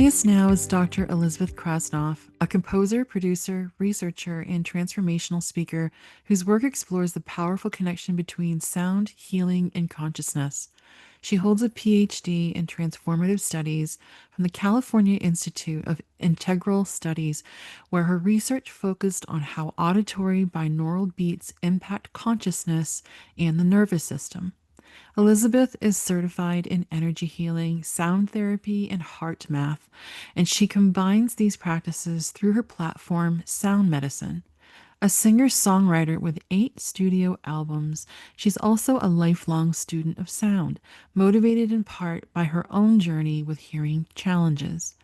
Joining us now is Dr. Elizabeth Krasnoff, a composer, producer, researcher, and transformational speaker whose work explores the powerful connection between sound, healing, and consciousness. She holds a PhD in transformative studies from the California Institute of Integral Studies, where her research focused on how auditory binaural beats impact consciousness and the nervous system. Elizabeth is certified in energy healing, sound therapy, and heart math, and she combines these practices through her platform, Sound Medicine. A singer songwriter with 8 studio albums, she's also a lifelong student of sound, motivated in part by her own journey with hearing challenges.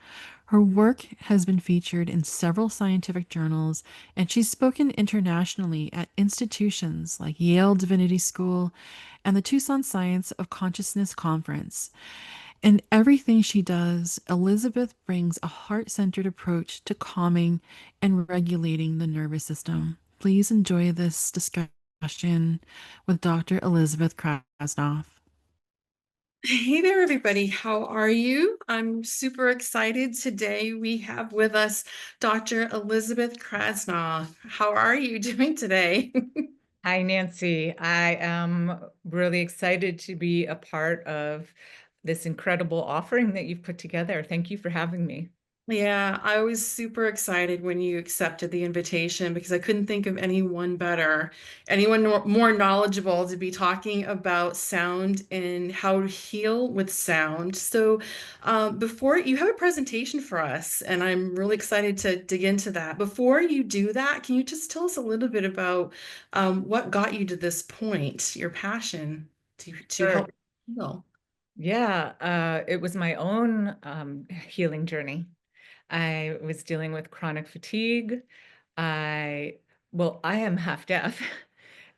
Her work has been featured in several scientific journals, and she's spoken internationally at institutions like Yale Divinity School and the Tucson Science of Consciousness Conference. In everything she does, Elizabeth brings a heart centered approach to calming and regulating the nervous system. Please enjoy this discussion with Dr. Elizabeth Krasnoff. Hey there, everybody. How are you? I'm super excited. Today we have with us Dr. Elizabeth Krasnoff. How are you doing today? Hi, Nancy. I am really excited to be a part of this incredible offering that you've put together. Thank you for having me. Yeah, I was super excited when you accepted the invitation because I couldn't think of anyone better, anyone more knowledgeable to be talking about sound and how to heal with sound. So, before you have a presentation for us, and I'm really excited to dig into that. Before you do that, can you just tell us a little bit about what got you to this point, your passion to Sure. help heal? Yeah, it was my own healing journey. I was dealing with chronic fatigue. I, I am half deaf.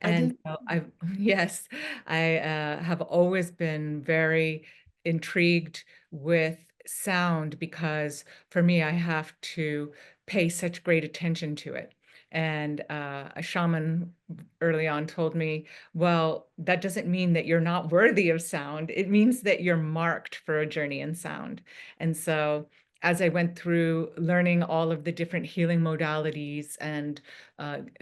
I And didn't. so yes, I have always been very intrigued with sound because for me, I have to pay such great attention to it. And a shaman early on told me, well, that doesn't mean that you're not worthy of sound. It means that you're marked for a journey in sound. And so as I went through learning all of the different healing modalities and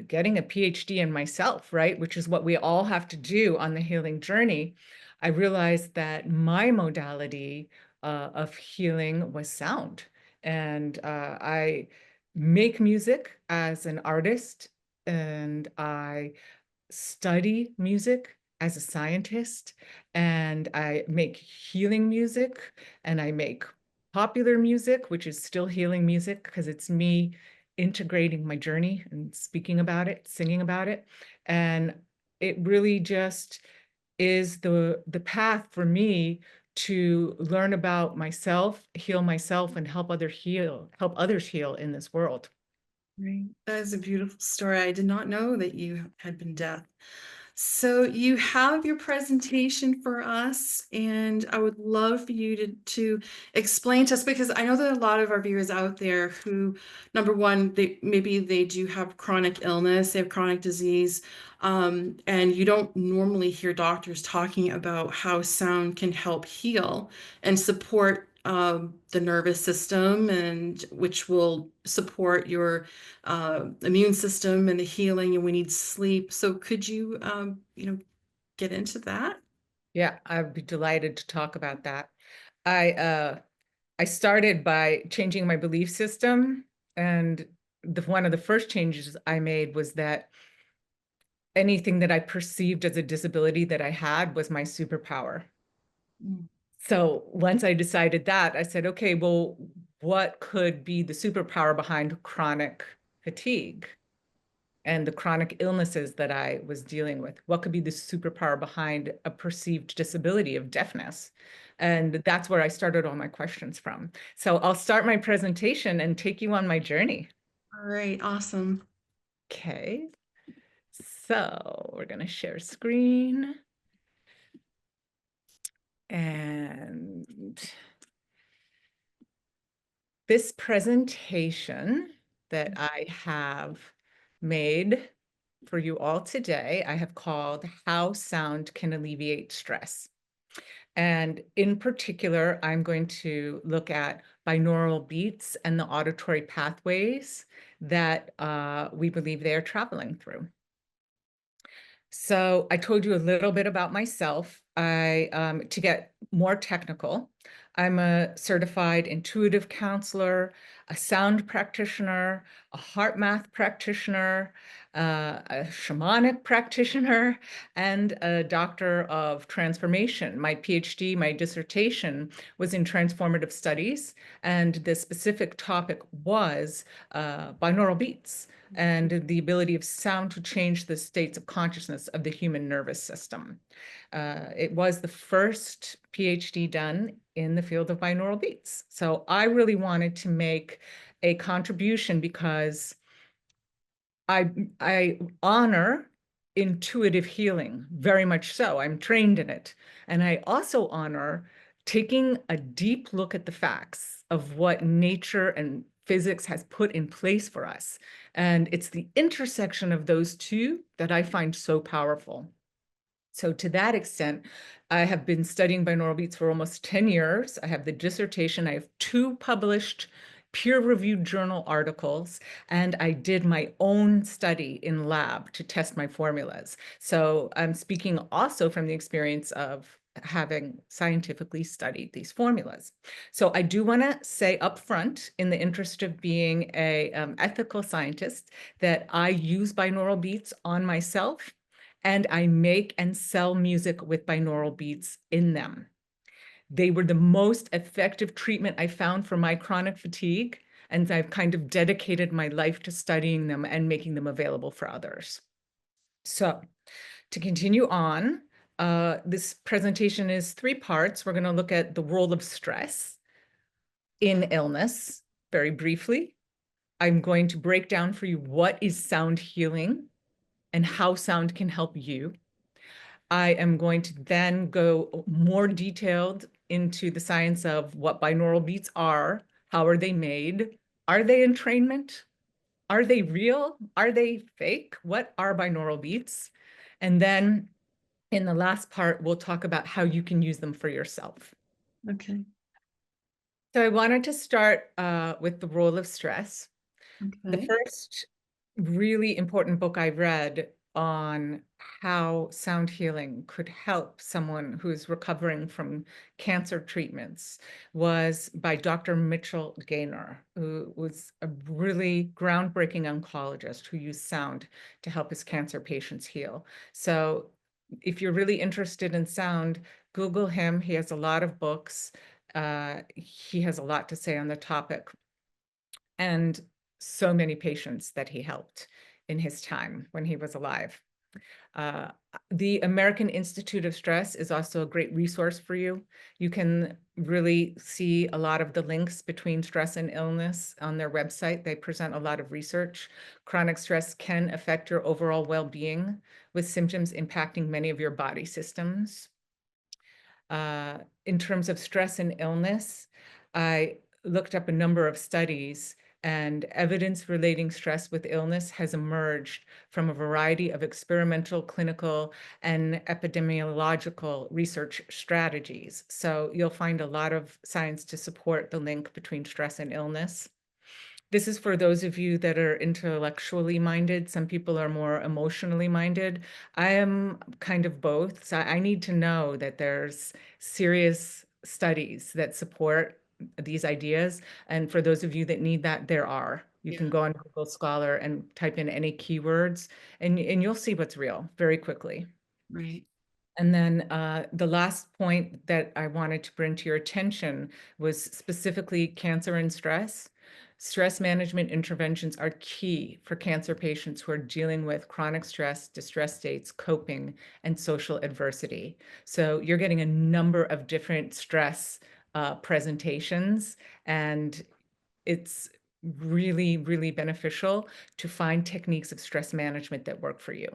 getting a PhD in myself, right, which is what we all have to do on the healing journey, I realized that my modality of healing was sound. And I make music as an artist, and I study music as a scientist, and I make healing music, and I make popular music, which is still healing music because it's me integrating my journey and speaking about it, singing about it. And it really just is the path for me to learn about myself, and help others heal in this world. Right. That is a beautiful story. I did not know that you had been deaf. So you have your presentation for us, and I would love for you to explain to us because I know that a lot of our viewers out there who, number one, maybe they do have chronic illness, they have chronic disease, and you don't normally hear doctors talking about how sound can help heal and support the nervous system, and which will support your immune system and the healing, and we need sleep. So could you, get into that? Yeah, I'd be delighted to talk about that. I uh, I started by changing my belief system, and one of the first changes I made was that anything that I perceived as a disability that I had was my superpower. Mm. So once I decided that, I said, okay, well, what could be the superpower behind chronic fatigue and the chronic illnesses that I was dealing with? What could be the superpower behind a perceived disability of deafness? And that's where I started all my questions from. So I'll start my presentation and take you on my journey. All right, awesome. Okay, so we're going to share screen. And this presentation that I have made for you all today, I have called How Sound Can Alleviate Stress. And in particular, I'm going to look at binaural beats and the auditory pathways that we believe they are traveling through. So I told you a little bit about myself. To get more technical, I'm a certified intuitive counselor, a sound practitioner, a heart math practitioner, a shamanic practitioner, and a doctor of transformation. My PhD, my dissertation was in transformative studies, and the specific topic was binaural beats and the ability of sound to change the states of consciousness of the human nervous system. It was the first PhD done in the field of binaural beats. So I really wanted to make a contribution because I honor intuitive healing, very much so. I'm trained in it. And I also honor taking a deep look at the facts of what nature and physics has put in place for us. And it's the intersection of those two that I find so powerful. So to that extent, I have been studying binaural beats for almost 10 years. I have the dissertation. I have 2 published peer-reviewed journal articles, and I did my own study in lab to test my formulas. So I'm speaking also from the experience of having scientifically studied these formulas. So I do want to say up front, in the interest of being a ethical scientist, that I use binaural beats on myself, and I make and sell music with binaural beats in them. They were the most effective treatment I found for my chronic fatigue, and I've kind of dedicated my life to studying them and making them available for others. So to continue on, this presentation is 3 parts. We're going to look at the role of stress in illness very briefly. I'm going to break down for you what is sound healing and how sound can help you. I am going to then go more detailed into the science of what binaural beats are, how are they made, are they entrainment, are they real, are they fake, what are binaural beats? And then in the last part, we'll talk about how you can use them for yourself. Okay. So I wanted to start with the role of stress. The Okay. first really important book I read on how sound healing could help someone who's recovering from cancer treatments was by Dr. Mitchell Gaynor, who was a really groundbreaking oncologist who used sound to help his cancer patients heal. So if you're really interested in sound, Google him. He has a lot of books. He has a lot to say on the topic. And so many patients that he helped in his time when he was alive. Uh, the American Institute of Stress is also a great resource for you. You can really see a lot of the links between stress and illness on their website. They present a lot of research. Chronic stress can affect your overall well-being, with symptoms impacting many of your body systems. In terms of stress and illness, I looked up a number of studies, and evidence relating stress with illness has emerged from a variety of experimental, clinical, and epidemiological research strategies. So you'll find a lot of science to support the link between stress and illness. This is for those of you that are intellectually minded. Some people are more emotionally minded. I am kind of both. So I need to know that there's serious studies that support these ideas. And for those of you that need that, there are. You can Yeah. go on Google Scholar and type in any keywords, and you'll see what's real very quickly. Right. And then the last point that I wanted to bring to your attention was specifically cancer and stress. Stress management interventions are key for cancer patients who are dealing with chronic stress, distress states, coping, and social adversity. So you're getting a number of different stress presentations, and it's really, really beneficial to find techniques of stress management that work for you.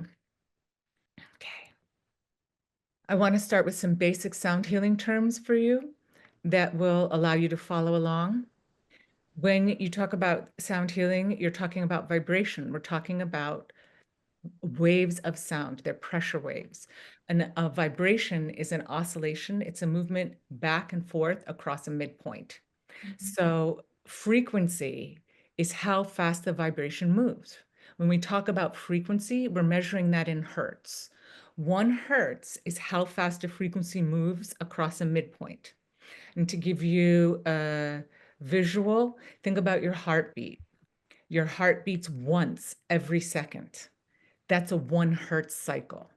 Okay. I want to start with some basic sound healing terms for you that will allow you to follow along. When you talk about sound healing, you're talking about vibration. We're talking about waves of sound. They're pressure waves. A vibration is an oscillation. It's a movement back and forth across a midpoint. Mhm. So frequency is how fast the vibration moves. When we talk about frequency, we're measuring that in hertz. 1 hertz is how fast a frequency moves across a midpoint. And to give you a visual, think about your heartbeat. Your heart beats once every second. That's a 1 hertz cycle.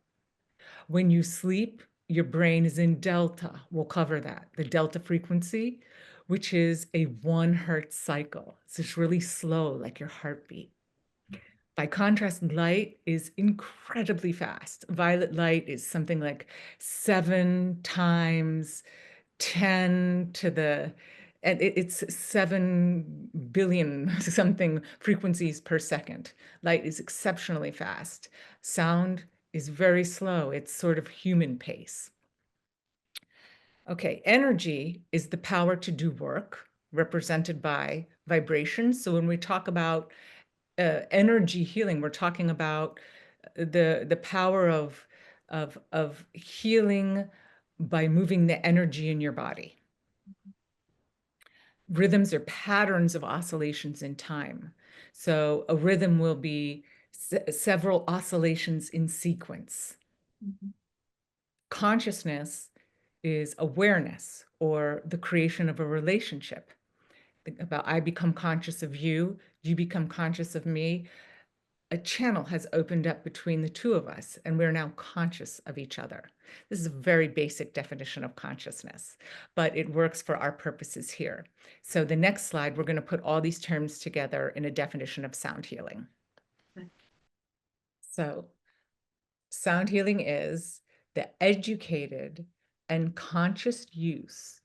When you sleep, your brain is in delta. We'll cover that, the delta frequency, which is a 1 hertz cycle. So it's really slow, like your heartbeat. By contrast, light is incredibly fast. Violet light is something like 7 times 10 to the, and it's 7 billion something frequencies per second. Light is exceptionally fast. Sound is very slow. It's sort of human pace. Okay, energy is the power to do work represented by vibrations. So when we talk about energy healing, we're talking about the power of healing by moving the energy in your body. Rhythms are patterns of oscillations in time. So a rhythm will be several oscillations in sequence. Mhm. Consciousness is awareness or the creation of a relationship. Think about I become conscious of you, you become conscious of me. A channel has opened up between the two of us, and we're now conscious of each other. This is a very basic definition of consciousness, but it works for our purposes here. So the next slide, we're going to put all these terms together in a definition of sound healing. Okay. So sound healing is the educated and conscious use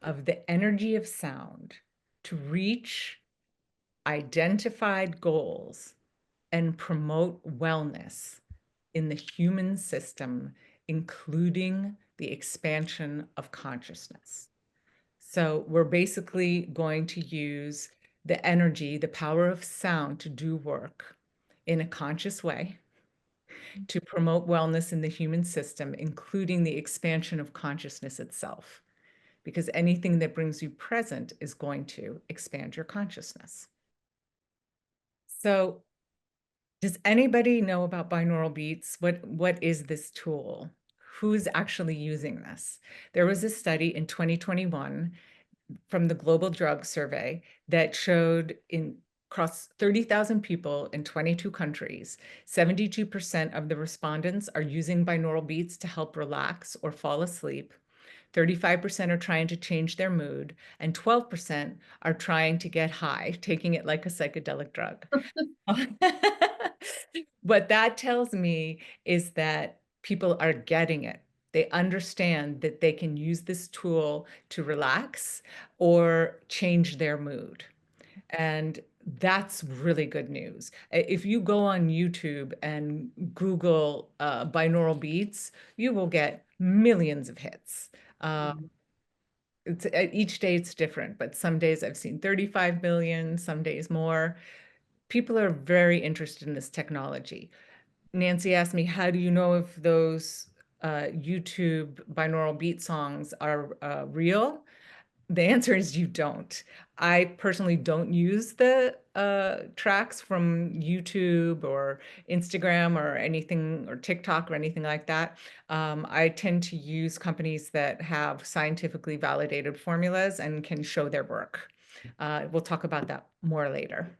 of the energy of sound to reach identified goals and promote wellness in the human system, including the expansion of consciousness. So we're basically going to use the energy, the power of sound to do work in a conscious way to promote wellness in the human system, including the expansion of consciousness itself. Because anything that brings you present is going to expand your consciousness. So does anybody know about binaural beats? What is this tool? Who's actually using this? There was a study in 2021 from the Global Drug Survey that showed in across 30,000 people in 22 countries, 72% of the respondents are using binaural beats to help relax or fall asleep. 35% are trying to change their mood, and 12% are trying to get high, taking it like a psychedelic drug. What that tells me is that people are getting it. They understand that they can use this tool to relax or change their mood. And that's really good news. If you go on YouTube and Google binaural beats, you will get millions of hits. Uh, Mhm. each day it's different, but some days I've seen 35 million, some days more. People are very interested in this technology. Nancy asked me, how do you know if those YouTube binaural beat songs are real? The answer is you don't. I personally don't use the tracks from YouTube or Instagram or anything, or TikTok or anything like that. I tend to use companies that have scientifically validated formulas and can show their work. We'll talk about that more later.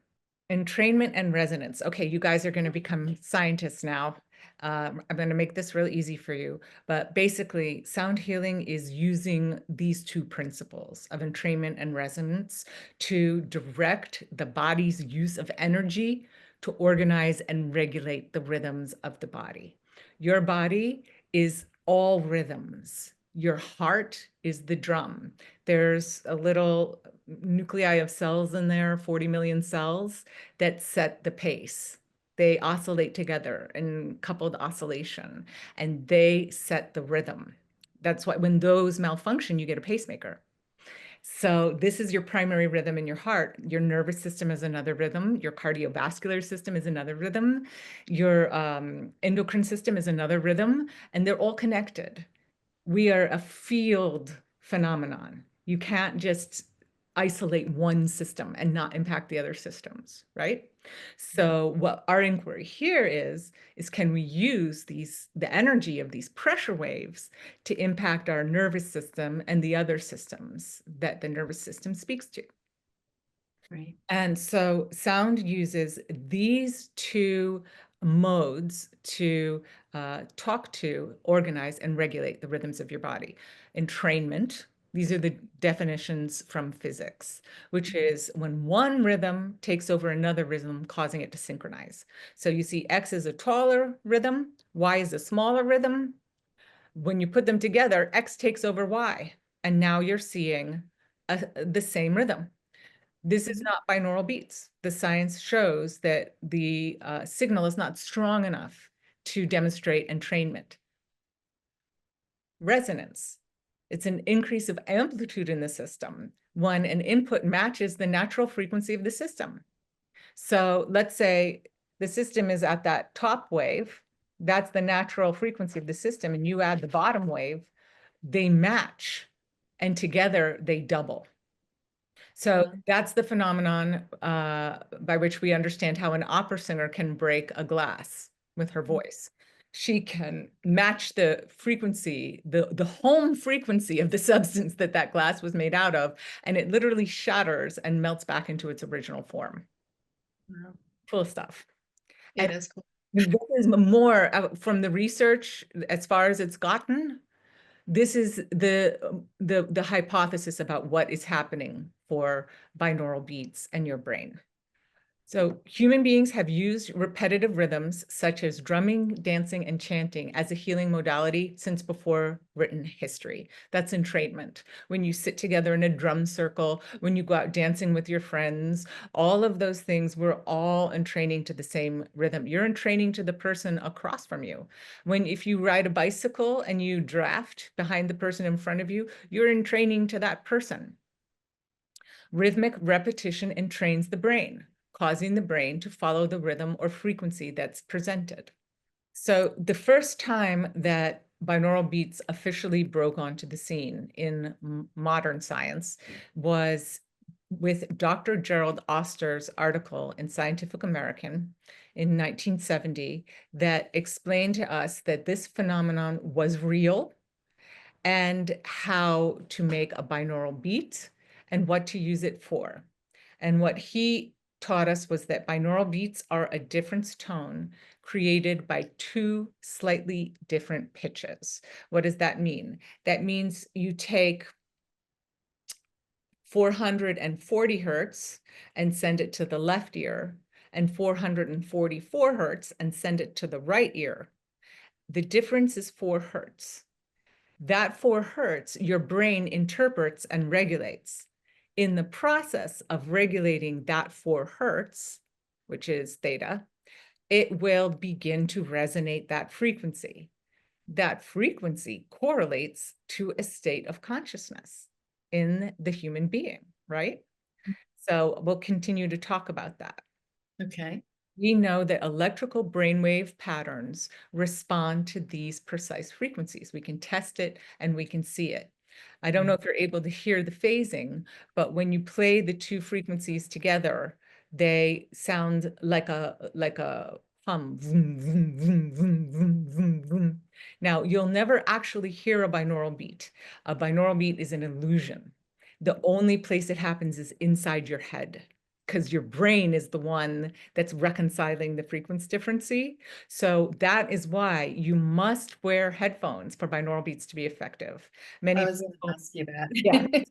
Entrainment and resonance. Okay, you guys are going to become scientists now. I'm going to make this real easy for you. But basically, sound healing is using these two principles of entrainment and resonance to direct the body's use of energy to organize and regulate the rhythms of the body. Your body is all rhythms. Your heart is the drum. There's a little nuclei of cells in there, 40 million cells that set the pace. They oscillate together in coupled oscillation, and they set the rhythm. That's why when those malfunction, you get a pacemaker. So this is your primary rhythm in your heart. Your nervous system is another rhythm. Your cardiovascular system is another rhythm. Your endocrine system is another rhythm, and they're all connected. We are a field phenomenon. You can't just isolate one system and not impact the other systems, right? So what our inquiry here is can we use the energy of these pressure waves to impact our nervous system and the other systems that the nervous system speaks to? Right. And so sound uses these two modes to talk to, organize, and regulate the rhythms of your body. Entrainment, these are the definitions from physics, which is when one rhythm takes over another rhythm, causing it to synchronize. So you see X is a taller rhythm, Y is a smaller rhythm. When you put them together, X takes over Y, and now you're seeing the same rhythm. This is Mhm. not binaural beats. The science shows that the signal is not strong enough to demonstrate entrainment. Resonance. It's an increase of amplitude in the system when an input matches the natural frequency of the system. So let's say the system is at that top wave, that's the natural frequency of the system, and you add the bottom wave, they match, and together they double. So Wow. that's the phenomenon by which we understand how an opera singer can break a glass with her voice. She can match the frequency, the home frequency of the substance that that glass was made out of, and it literally shatters and melts back into its original form. Wow. Full stuff. It And is cool. this is more from the research as far as it's gotten. This is the hypothesis about what is happening for binaural beats and your brain. So human beings have used repetitive rhythms such as drumming, dancing, and chanting as a healing modality since before written history. That's entrainment. When you sit together in a drum circle, when you go out dancing with your friends, all of those things, we're all entraining to the same rhythm. You're entraining to the person across from you. If you ride a bicycle and you draft behind the person in front of you, you're entraining to that person. Rhythmic repetition entrains the brain, causing the brain to follow the rhythm or frequency that's presented. So the first time that binaural beats officially broke onto the scene in modern science was with Dr. Gerald Oster's article in Scientific American in 1970 that explained to us that this phenomenon was real and how to make a binaural beat and what to use it for. And what he taught us was that binaural beats are a difference tone created by two slightly different pitches. What does that mean? That means you take 440 hertz and send it to the left ear, and 444 hertz and send it to the right ear. The difference is 4 hertz. That 4 hertz, your brain interprets and regulates. In the process of regulating that 4 hertz, which is theta, it will begin to resonate that frequency. That frequency correlates to a state of consciousness in the human being, right? So we'll continue to talk about that. Okay. We know that electrical brainwave patterns respond to these precise frequencies. We can test it and we can see it. I don't know if you're able to hear the phasing, but when you play the two frequencies together, they sound like a hum. Vroom, vroom, vroom, vroom, vroom, vroom, vroom. Now, you'll never actually hear a binaural beat. A binaural beat is an illusion. The only place it happens is inside your head, because your brain is the one that's reconciling the frequency difference. So that is why you must wear headphones for binaural beats to be effective. I Many was going to people, ask you yeah, that.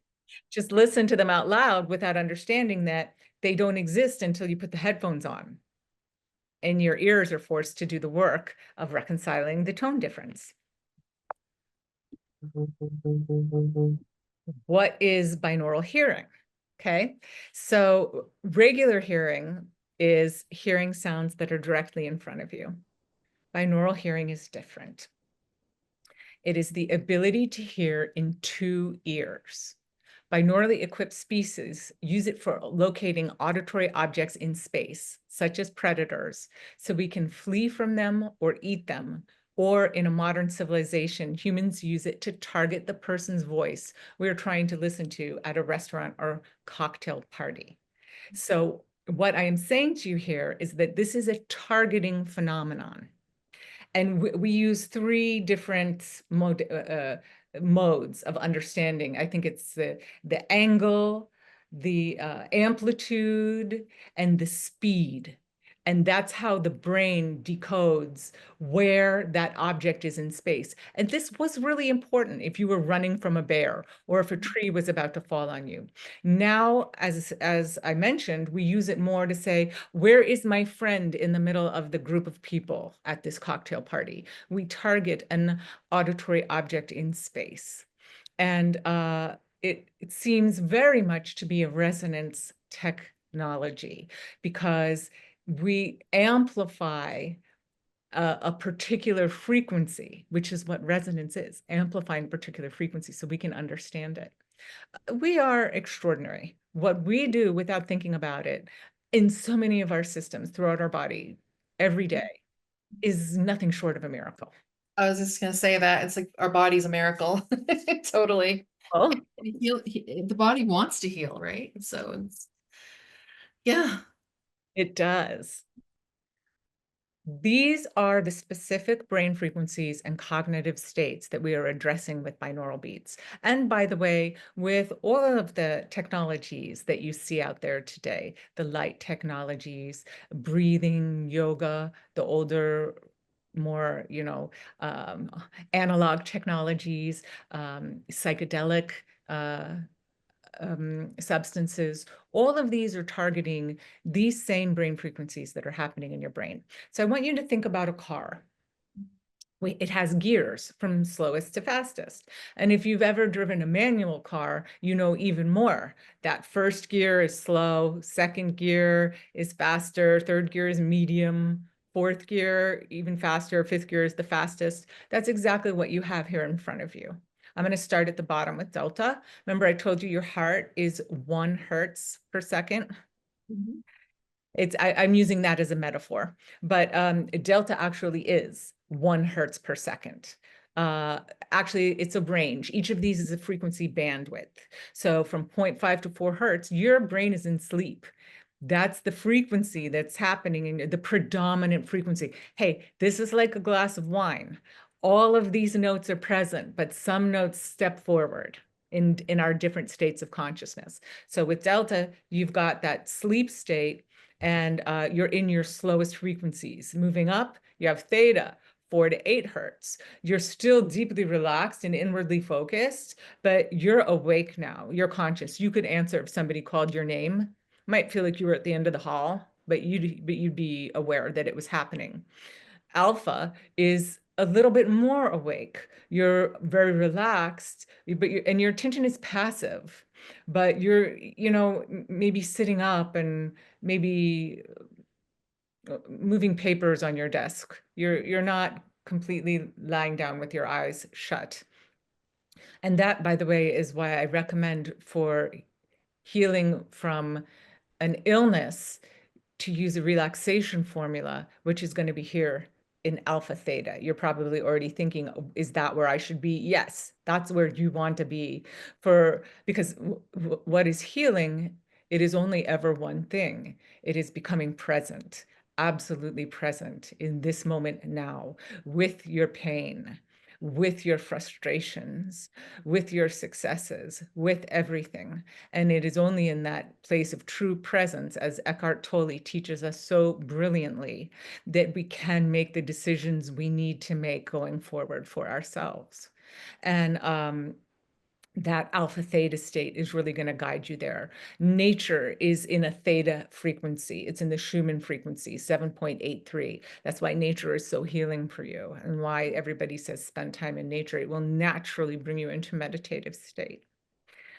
just listen to them out loud without understanding that they don't exist until you put the headphones on and your ears are forced to do the work of reconciling the tone difference. What is binaural hearing? Okay, so regular hearing is hearing sounds that are directly in front of you. Binaural hearing is different. It is the ability to hear in two ears. Binaurally equipped species use it for locating auditory objects in space, such as predators, so we can flee from them or eat them. Or in a modern civilization, humans use it to target the person's voice we're trying to listen to at a restaurant or cocktail party. So what I am saying to you here is that this is a targeting phenomenon. And we use three different modes of understanding. I think it's the angle, the amplitude, and the speed. And that's how the brain decodes where that object is in space. And this was really important if you were running from a bear or if a tree was about to fall on you. Now, as I mentioned, we use it more to say, where is my friend in the middle of the group of people at this cocktail party? We target an auditory object in space. And it seems very much to be a resonance technology because we amplify a particular frequency, which is what resonance is, amplifying a particular frequency so we can understand it. We are extraordinary. What we do without thinking about it in so many of our systems throughout our body every day is nothing short of a miracle. I was just gonna say that it's like our body's a miracle. Totally. Well, The body wants to heal, right? So it's yeah. it does. These are the specific brain frequencies and cognitive states that we are addressing with binaural beats. And by the way, with all of the technologies that you see out there today, the light technologies, breathing, yoga, the older, more, um, analog technologies, psychedelic substances, all of these are targeting these same brain frequencies that are happening in your brain. So I want you to think about a car. It has gears from slowest to fastest. And if you've ever driven a manual car, you know even more. That first gear is slow, second gear is faster, third gear is medium, fourth gear even faster, fifth gear is the fastest. That's exactly what you have here in front of you. I'm going to start at the bottom with delta. Remember, I told you your heart is 1 hertz per second. Mhm. I'm using that as a metaphor, but delta actually is 1 hertz per second. Uh, Actually, it's a range. Each of these is a frequency bandwidth. So from 0.5 to 4 hertz, your brain is in sleep. That's the frequency that's happening in the predominant frequency. Hey, this is like a glass of wine. All of these notes are present, but some notes step forward in our different states of consciousness. So with delta, you've got that sleep state and you're in your slowest frequencies. Moving up, you have theta, 4 to 8 hertz. You're still deeply relaxed and inwardly focused, but you're awake now. You're conscious. You could answer if somebody called your name. Might feel like you were at the end of the hall, but you'd be aware that it was happening. Alpha is a little bit more awake. You're very relaxed, and your attention is passive, but you're, maybe sitting up and maybe moving papers on your desk. You're not completely lying down with your eyes shut. And that, by the way, is why I recommend for healing from an illness to use a relaxation formula, which is going to be here in alpha theta. You're probably already thinking, "Oh, is that where I should be?" Yes, that's where you want to be because what is healing, it is only ever one thing. It is becoming present, absolutely present in this moment now with your pain, with your frustrations, with your successes, with everything. And it is only in that place of true presence, as Eckhart Tolle teaches us so brilliantly, that we can make the decisions we need to make going forward for ourselves. And that alpha theta state is really going to guide you there. Nature is in a theta frequency. It's in the Schumann frequency, 7.83. That's why nature is so healing for you and why everybody says spend time in nature. It will naturally bring you into meditative state.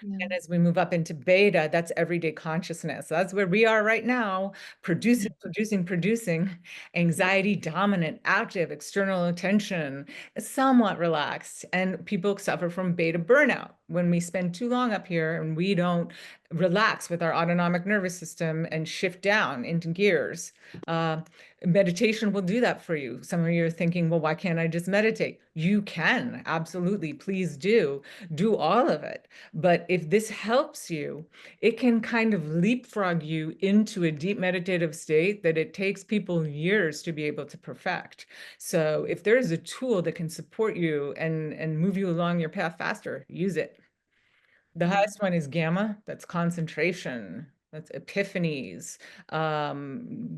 Yeah. And as we move up into beta, that's everyday consciousness. That's where we are right now, producing, anxiety dominant, active, external attention, somewhat relaxed. And people suffer from beta burnout, when we spend too long up here and we don't relax with our autonomic nervous system and shift down into gears, uh, meditation will do that for you. Some of you are thinking, well, why can't I just meditate? You can, absolutely. Please do. Do all of it. But if this helps you, it can kind of leapfrog you into a deep meditative state that it takes people years to be able to perfect. So if there is a tool that can support you and move you along your path faster, use it. The Mm. highest one is gamma, that's concentration, that's epiphanies,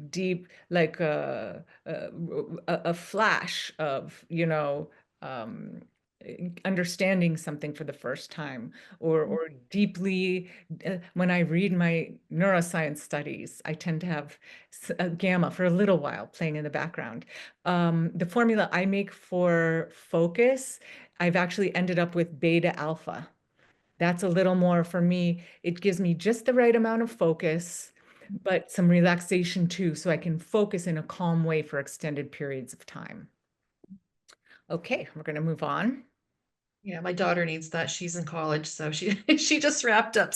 deep, like a flash of, um, understanding something for the first time, or deeply, when I read my neuroscience studies, I tend to have gamma for a little while playing in the background. The formula I make for focus, I've actually ended up with beta alpha. That's a little more for me. It gives me just the right amount of focus, but some relaxation too, so I can focus in a calm way for extended periods of time. Okay, we're going to move on. Yeah, my daughter needs that. She's in college, so she she just wrapped up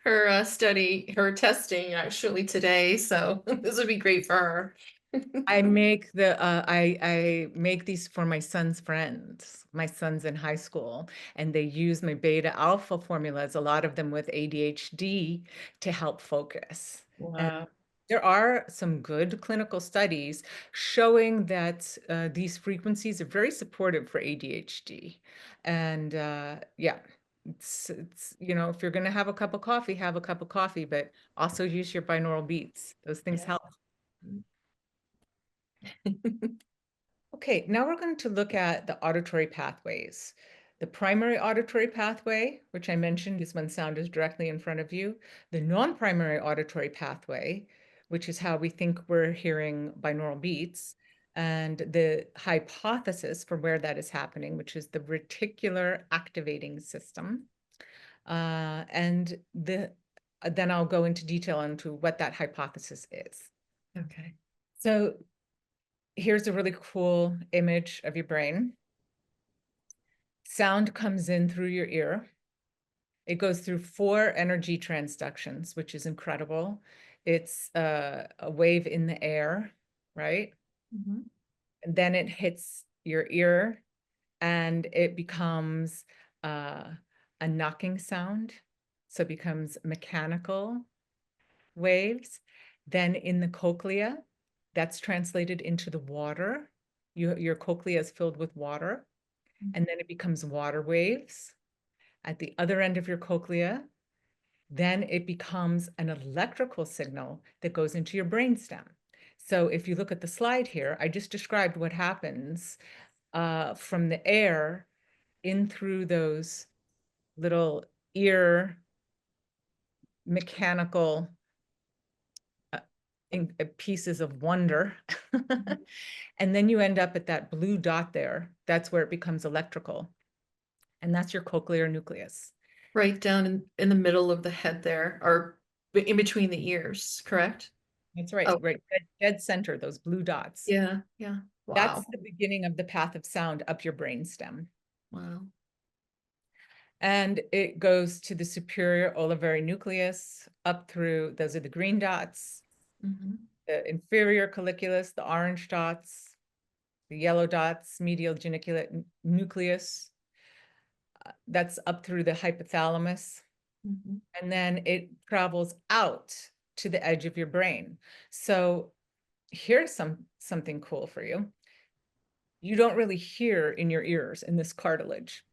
her study, her testing actually today. So this would be great for her. I make these for my son's friends. My son's in high school, and they use my beta alpha formulas, a lot of them with ADHD, to help focus. And Wow. there are some good clinical studies showing that these frequencies are very supportive for ADHD. And yeah, if you're going to have a cup of coffee, have a cup of coffee, but also use your binaural beats. Those things Yeah. help. Okay, now we're going to look at the auditory pathways. The primary auditory pathway, which I mentioned, is when sound is directly in front of you. The non-primary auditory pathway, which is how we think we're hearing binaural beats, and the hypothesis for where that is happening, which is the reticular activating system. And then I'll go into detail into what that hypothesis is. Okay. So here's a really cool image of your brain. Sound comes in through your ear. It goes through 4 energy transductions, which is incredible. It's a wave in the air, right? Mhm. And then it hits your ear and it becomes uh, a knocking sound. So it becomes mechanical waves. Then in the cochlea, that's translated into the water. Your cochlea is filled with water, and then it becomes water waves at the other end of your cochlea. Then it becomes an electrical signal that goes into your brainstem. So if you look at the slide here, I just described what happens from the air in through those little ear mechanical uh, pieces of wonder. And then you end up at that blue dot there. That's where it becomes electrical. And that's your cochlear nucleus. Right down in the middle of the head there, or in between the ears, correct? That's right, Oh, right, dead center, those blue dots. yeah, yeah. That's Wow. the beginning of the path of sound up your brainstem. Wow. And it goes to the superior olivary nucleus up through, those are the green dots, Mhm. the inferior colliculus, the orange dots, the yellow dots, medial geniculate nucleus. That's up through the hypothalamus. Mhm. And then it travels out to the edge of your brain. So here's something cool for you. You don't really hear in your ears in this cartilage.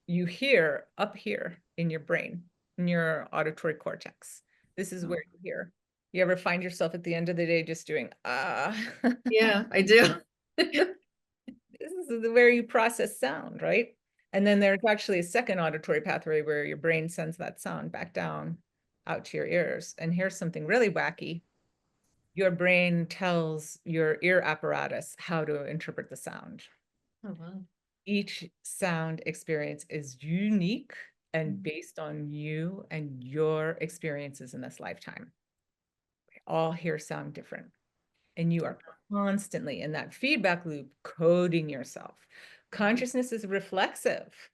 You hear up here in your brain, in your auditory cortex. This is Oh. where you hear. You ever find yourself at the end of the day just doing, ah? Yeah, I do. This is where you process sound, right? And then there's actually a second auditory pathway where your brain sends that sound back down out to your ears. And here's something really wacky. Your brain tells your ear apparatus how to interpret the sound. Oh, wow. Each sound experience is unique and Mhm. based on you and your experiences in this lifetime. We all hear sound different, and you are constantly in that feedback loop coding yourself. Consciousness is reflexive.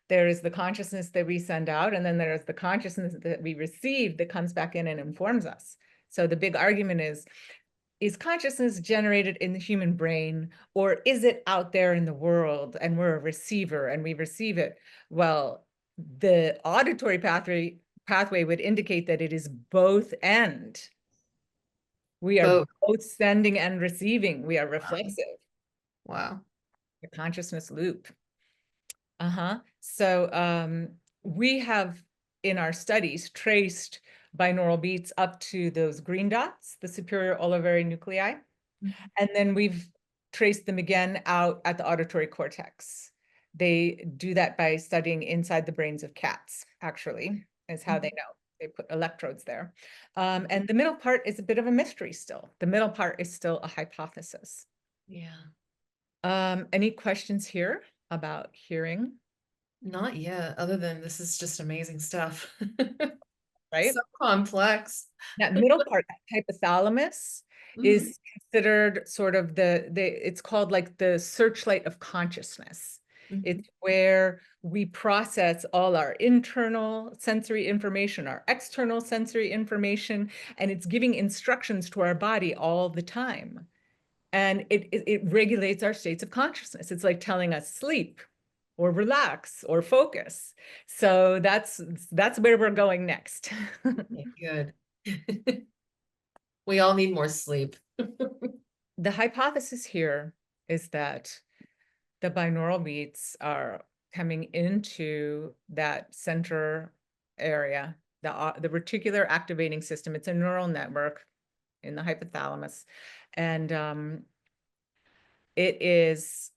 There is the consciousness that we send out, and then there's the consciousness that we receive that comes back in and informs us. So the big argument is consciousness generated in the human brain, or is it out there in the world and we're a receiver and we receive it? Well, the auditory pathway would indicate that it is both and. We are Both. both sending and receiving. We are Wow. reflexive, Wow. the consciousness loop. So we have in our studies traced binaural beats up to those green dots, the superior olivary nuclei, Mhm. and then we've traced them again out at the auditory cortex. They do that by studying inside the brains of cats, actually, is how they Mhm. know. They put electrodes there. And the middle part is a bit of a mystery still. The middle part is still a hypothesis. Yeah. Any questions here about hearing, Not yet, other than this is just amazing stuff. right? So complex. That middle part, that hypothalamus, Mhm. is considered sort of it's called like the searchlight of consciousness. Mhm. It's where we process all our internal sensory information, our external sensory information, and it's giving instructions to our body all the time. And it regulates our states of consciousness. It's like telling us sleep or relax or focus. So that's where we're going next. Okay, good. We all need more sleep. The hypothesis here is that the binaural beats are coming into that center area, the reticular activating system. It's a neural network in the hypothalamus, and it is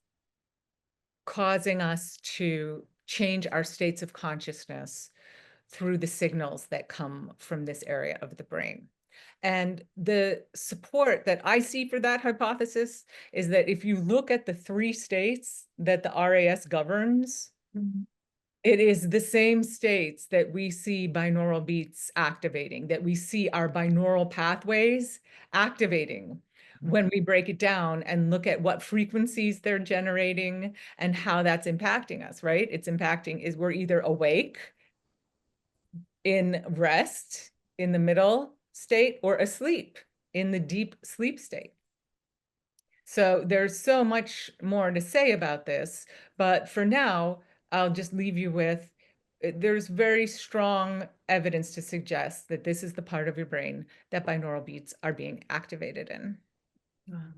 causing us to change our states of consciousness through the signals that come from this area of the brain. And the support that I see for that hypothesis is that if you look at the three states that the RAS governs, Mhm. it is the same states that we see binaural beats activating, that we see our binaural pathways activating when we break it down and look at what frequencies they're generating and how that's impacting us, right? It's impacting is we're either awake in rest in the middle state or asleep in the deep sleep state. So there's so much more to say about this, but for now, I'll just leave you with there's very strong evidence to suggest that this is the part of your brain that binaural beats are being activated in. Wow.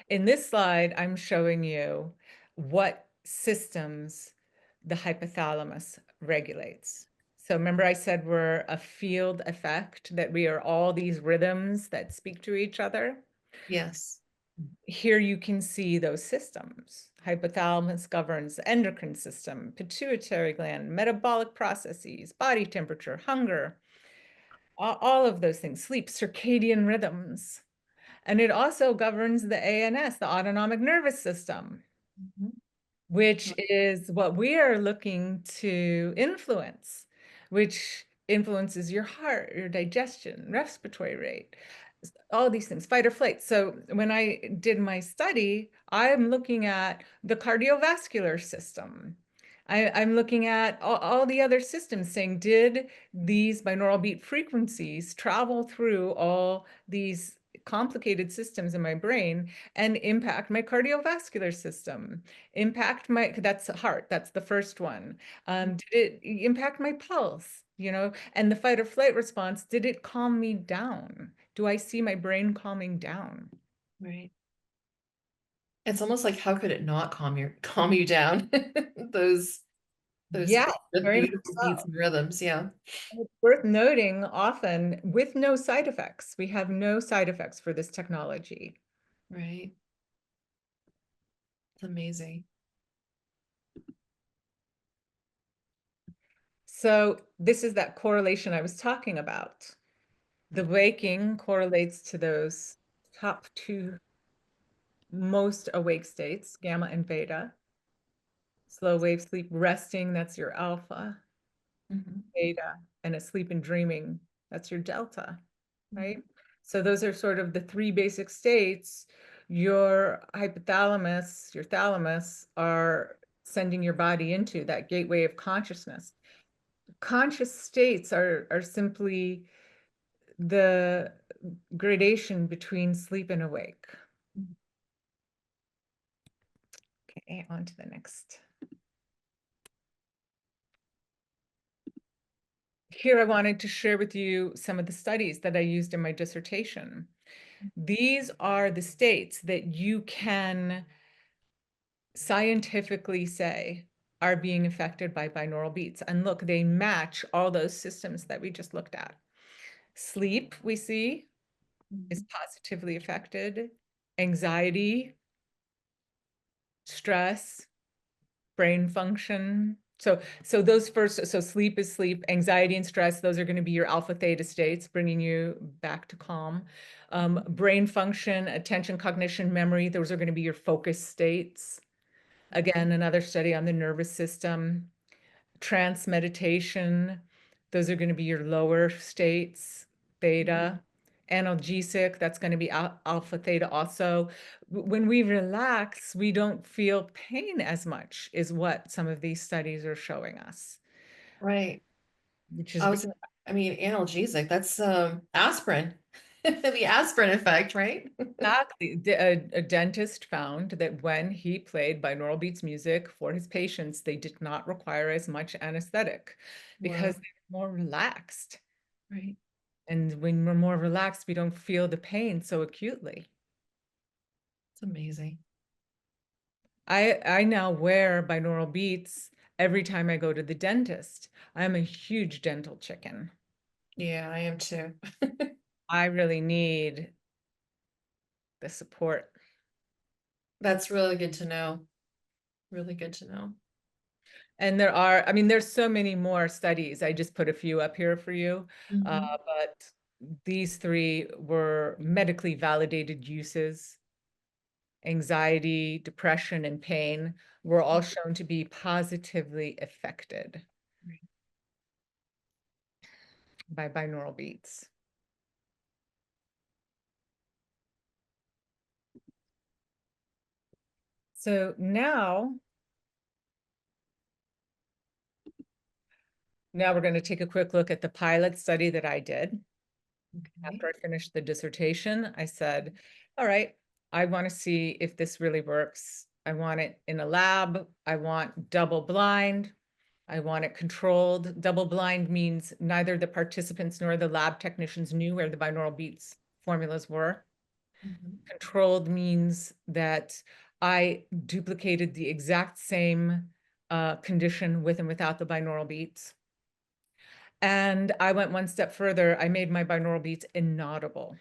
In this slide, I'm showing you what systems the hypothalamus regulates. So remember I said we're a field effect, that we are all these rhythms that speak to each other? Yes. Here you can see those systems. Hypothalamus governs the endocrine system, pituitary gland, metabolic processes, body temperature, hunger, all of those things, sleep, circadian rhythms. And it also governs the ANS, the autonomic nervous system, Mhm. which is what we are looking to influence, which influences your heart, your digestion, respiratory rate, all these things, fight or flight. So when I did my study, I'm looking at the cardiovascular system. I'm looking at all the other systems saying, did these binaural beat frequencies travel through all these complicated systems in my brain and impact my cardiovascular system, impact my, that's the heart, that's the first one. Did it impact my pulse, and the fight or flight response, did it calm me down? Do I see my brain calming down? Right. It's almost like how could it not calm you down? Those those Yeah, very much beautiful beats so. and rhythms, yeah. It's worth noting often with no side effects. We have no side effects for this technology. Right. It's amazing. So this is that correlation I was talking about. The waking correlates to those top two most awake states, gamma and beta. Slow wave sleep resting, that's your alpha, Mhm. beta, and asleep and dreaming, that's your delta, right? Mhm. So those are sort of the three basic states your hypothalamus, your thalamus are sending your body into that gateway of consciousness. Conscious states are simply the gradation between sleep and awake. Okay, on to the next. Here, I wanted to share with you some of the studies that I used in my dissertation. These are the states that you can scientifically say are being affected by binaural beats. And look, they match all those systems that we just looked at. Sleep, we see, is positively affected. Anxiety, stress, brain function. So those first, so sleep is sleep, anxiety and stress, those are going to be your alpha theta states, bringing you back to calm. Brain function, attention, cognition, memory, those are going to be your focus states. Again, another study on the nervous system. Trance meditation, those are going to be your lower states, theta. Analgesic, that's going to be alpha theta also. When we relax, we don't feel pain as much, is what some of these studies are showing us, Right. which is I was, I mean, analgesic, that's aspirin. The aspirin effect, right? exactly. A dentist found that when he played binaural beats music for his patients, they did not require as much anesthetic because Wow. they were more relaxed. Right. And when we're more relaxed, we don't feel the pain so acutely. It's amazing. I now wear binaural beats every time I go to the dentist. I'm a huge dental chicken. Yeah, I am too. I really need the support. That's really good to know. Really good to know. And there are, I mean, there's so many more studies. I just put a few up here for you. Mhm. But these three were medically validated uses. Anxiety, depression, and pain were all shown to be positively affected Right. by binaural beats. So now we're going to take a quick look at the pilot study that I did. Okay. After I finished the dissertation, I said, all right, I want to see if this really works. I want it in a lab. I want double blind. I want it controlled. Double blind means neither the participants nor the lab technicians knew where the binaural beats formulas were. Mhm. Controlled means that I duplicated the exact same condition with and without the binaural beats. And I went one step further. I made my binaural beats inaudible.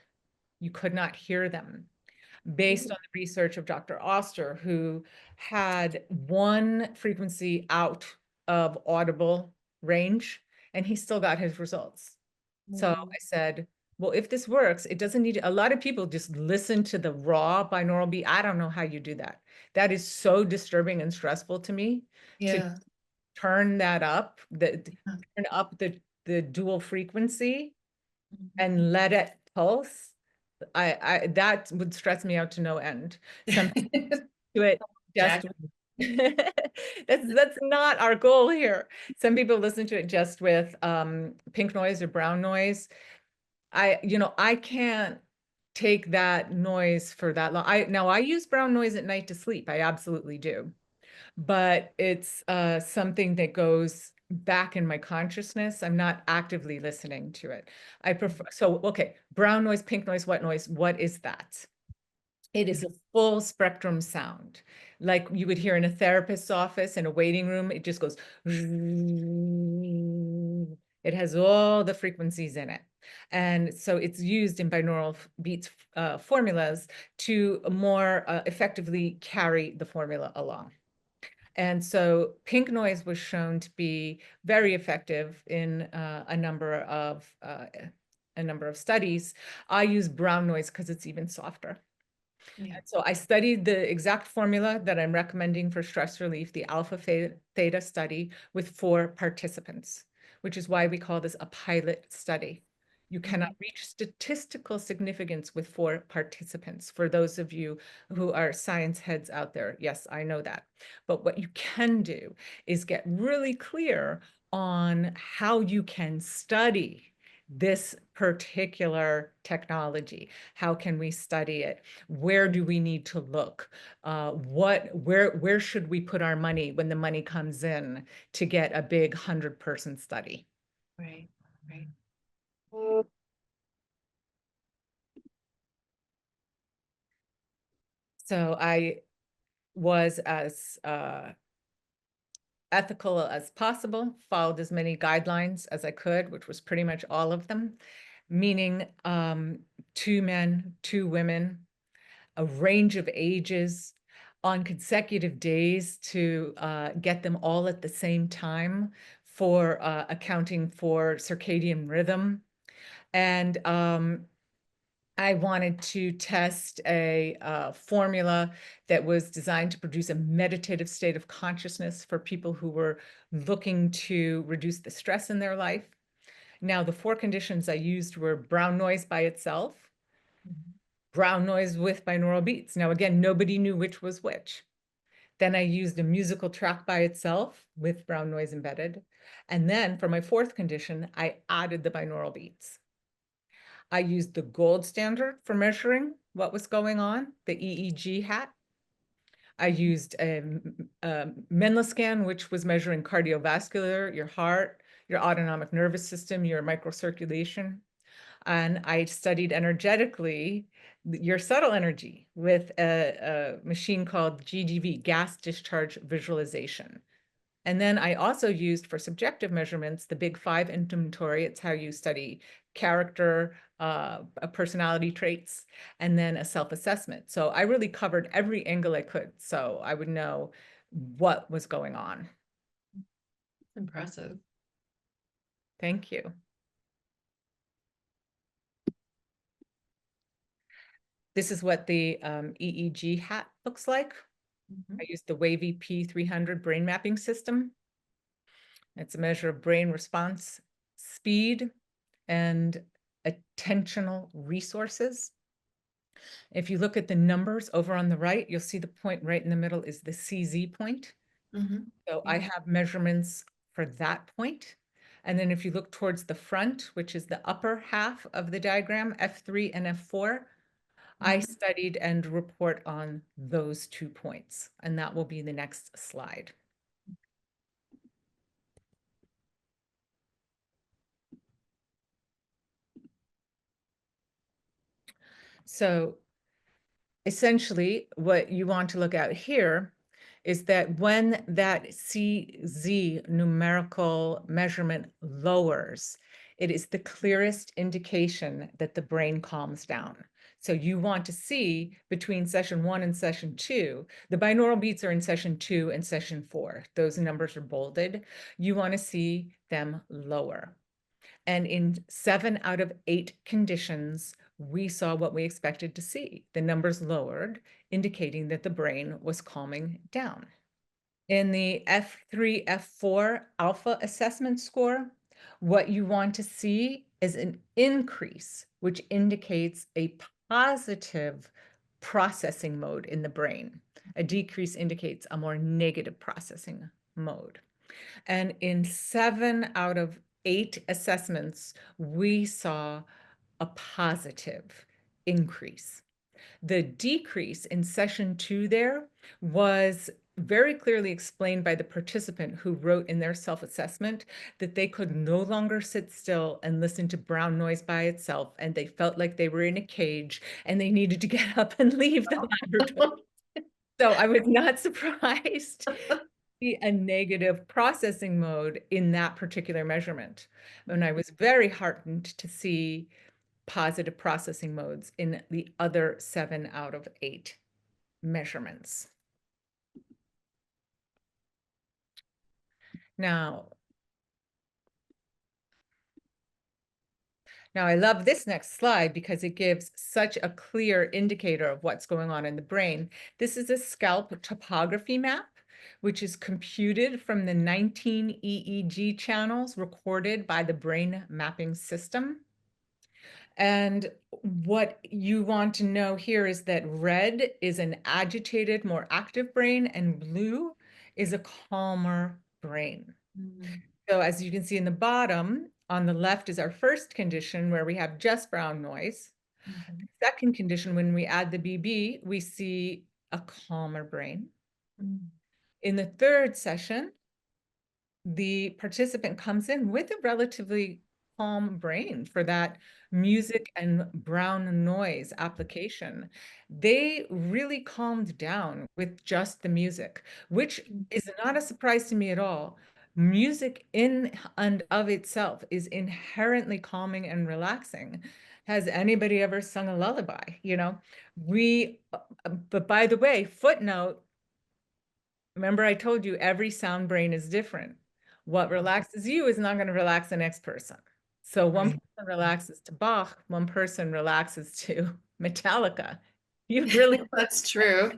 You could not hear them, based Ooh. on the research of Dr. Oster, who had one frequency out of audible range, and he still got his results. So Wow. I said, well, if this works, it doesn't need, a lot of people just listen to the raw binaural beat. I don't know how you do that. That is so disturbing and stressful to me to Yeah. turn that up, Yeah. turn up the dual frequency Mhm. and let it pulse. I that would stress me out to no end. Some people do it just Jack. that's not our goal here. Some people listen to it just with pink noise or brown noise. I can't take that noise for that long. I use brown noise at night to sleep. I absolutely do. But it's something that goes back in my consciousness. I'm not actively listening to it. I prefer, so, okay, brown noise, pink noise, white noise, what is that? It is a full spectrum sound, like you would hear in a therapist's office in a waiting room. It just goes, it has all the frequencies in it. And so it's used in binaural beats formulas to more effectively carry the formula along. And so pink noise was shown to be very effective in a number of studies. I use brown noise because it's even softer. Yeah. And so I studied the exact formula that I'm recommending for stress relief, the alpha theta study, with 4 participants, which is why we call this a pilot study. You cannot Mhm. reach statistical significance with 4 participants. For those of you who are science heads out there, yes, I know that. But what you can do is get really clear on how you can study this particular technology. How can we study it? Where do we need to look? Where should we put our money when the money comes in to get a big 100-person study? Right, right. So I was as ethical as possible, followed as many guidelines as I could, which was pretty much all of them, meaning 2 men, 2 women, a range of ages on consecutive days to get them all at the same time for accounting for circadian rhythm. And I wanted to test a formula that was designed to produce a meditative state of consciousness for people who were looking to reduce the stress in their life. Now, the 4 conditions I used were brown noise by itself, Mhm. brown noise with binaural beats. Now, again, nobody knew which was which. Then I used a musical track by itself with brown noise embedded. And then for my 4th condition, I added the binaural beats. I used the gold standard for measuring what was going on, the EEG hat. I used a Menla scan, which was measuring cardiovascular, your heart, your autonomic nervous system, your microcirculation. And I studied energetically your subtle energy with a machine called GDV, gas discharge visualization. And then I also used for subjective measurements the Big Five inventory. It's how you study character, personality traits, and then a self-assessment. So I really covered every angle I could, so I would know what was going on. Impressive. Thank you. This is what the EEG hat looks like. Mhm. I used the Wavy P300 brain mapping system. It's a measure of brain response speed and attentional resources. If you look at the numbers over on the right, you'll see the point right in the middle is the CZ point. Mhm. So I Yeah. have measurements for that point. And then if you look towards the front, which is the upper half of the diagram, F3 and F4, I Mhm. studied and report on those 2 points. And that will be the next slide. So essentially, what you want to look at here is that when that CZ numerical measurement lowers, it is the clearest indication that the brain calms down. So you want to see between session 1 and session 2, the binaural beats are in session 2 and session 4. Those numbers are bolded. You want to see them lower. And in 7 out of 8 conditions, we saw what we expected to see. The numbers lowered, indicating that the brain was calming down. In the F3, F4 alpha assessment score, what you want to see is an increase, which indicates a positive processing mode in the brain. A decrease indicates a more negative processing mode. And in 7 out of 8 assessments, we saw a positive increase. The decrease in session 2 there was very clearly explained by the participant who wrote in their self-assessment that they could no longer sit still and listen to brown noise by itself, and they felt like they were in a cage and they needed to get up and leave the laboratory. So I was not surprised a negative processing mode in that particular measurement. And I was very heartened to see positive processing modes in the other 7 out of 8 measurements. Now, I love this next slide because it gives such a clear indicator of what's going on in the brain. This is a scalp topography map, which is computed from the 19 EEG channels recorded by the brain mapping system. And what you want to know here is that red is an agitated, more active brain, and blue is a calmer brain. Mm, So as you can see in the bottom, on the left is our first condition where we have just brown noise. mhm, Second condition, when we add the BB, we see a calmer brain. mm, In the third session, the participant comes in with a relatively calm brain for that music and brown noise application. They really calmed down with just the music, which mm. is not a surprise to me at all. Music in and of itself is inherently calming and relaxing. Has anybody ever sung a lullaby? But by the way, footnote, remember, I told you every sound brain is different. What relaxes you is not going to relax the next person. So one Right. person relaxes to Bach, one person relaxes to Metallica. You really, That's true.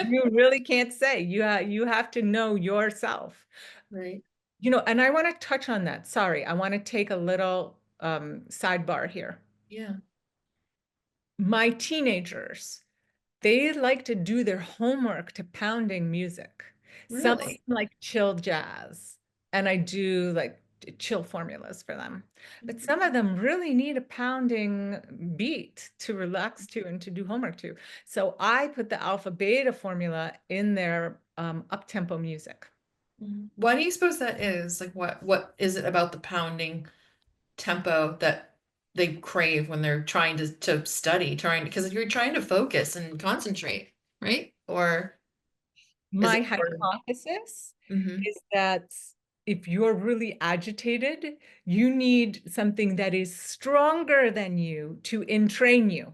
you really can't say. You have to know yourself. Right. And I want to touch on that. Sorry, I want to take a little sidebar here. Yeah. My teenagers, they like to do their homework to pounding music. Some of Really? them like chill jazz, and I do like chill formulas for them. But Mhm. some of them really need a pounding beat to relax to and to do homework to. So I put the alpha beta formula in their up-tempo music. Mhm. Why do you suppose that is? Like what is it about the pounding tempo that they crave when they're trying to study, trying because you're trying to focus and concentrate, right? Or is it My for hypothesis hmm is that if you're really agitated, you need something that is stronger than you to entrain you.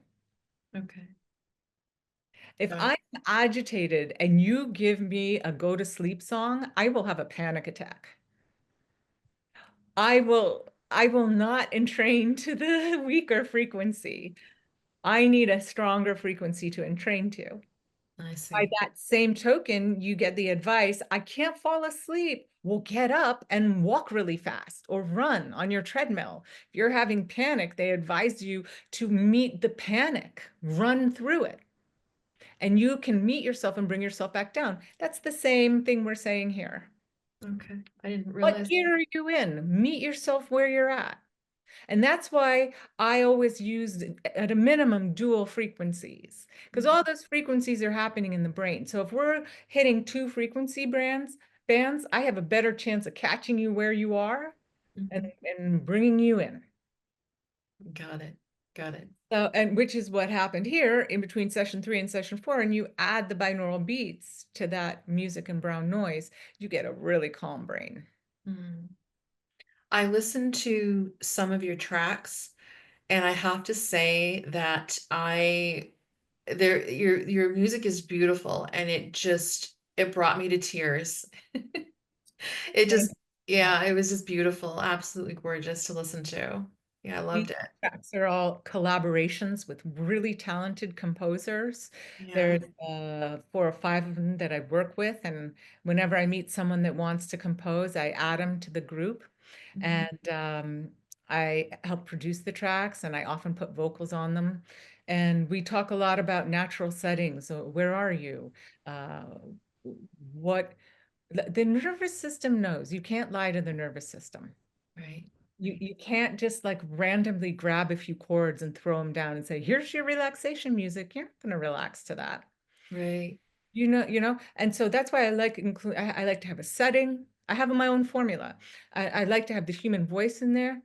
okay. If Got it. I'm agitated and you give me a go to sleep song, I will have a panic attack. I will not entrain to the weaker frequency. I need a stronger frequency to entrain to. I By see. that same token, you get the advice, I can't fall asleep. Well, get up and walk really fast or run on your treadmill. If you're having panic, they advise you to meet the panic, run through it. And you can meet yourself and bring yourself back down. That's the same thing we're saying here. Okay. I didn't What realize that. gear are you in? Meet yourself where you're at. And that's why I always use, at a minimum, dual frequencies, because all those frequencies are happening in the brain. So if we're hitting two frequency bands, I have a better chance of catching you where you are and, Mhm. and bringing you in. Got it. Got it. So, and which is what happened here in between session 3 and session 4. And you add the binaural beats to that music and brown noise, you get a really calm brain. Mm. I listened to some of your tracks, and I have to say that I there your music is beautiful, and it brought me to tears. It Thank just yeah, it was just beautiful, absolutely gorgeous to listen to. Yeah, I These loved it. tracks are all collaborations with really talented composers. Yeah. There's 4 or 5 of them that I work with, and whenever I meet someone that wants to compose, I add them to the group, Mhm. and I help produce the tracks, and I often put vocals on them. And we talk a lot about natural settings. So where are you? Uh, what the nervous system knows. You can't lie to the nervous system. Right. You Right. you can't just like randomly grab a few chords and throw them down and say, "Here's your relaxation music." You're not going to relax to that. Right. And so that's why I like to have a setting. I have my own formula. I like to have the human voice in there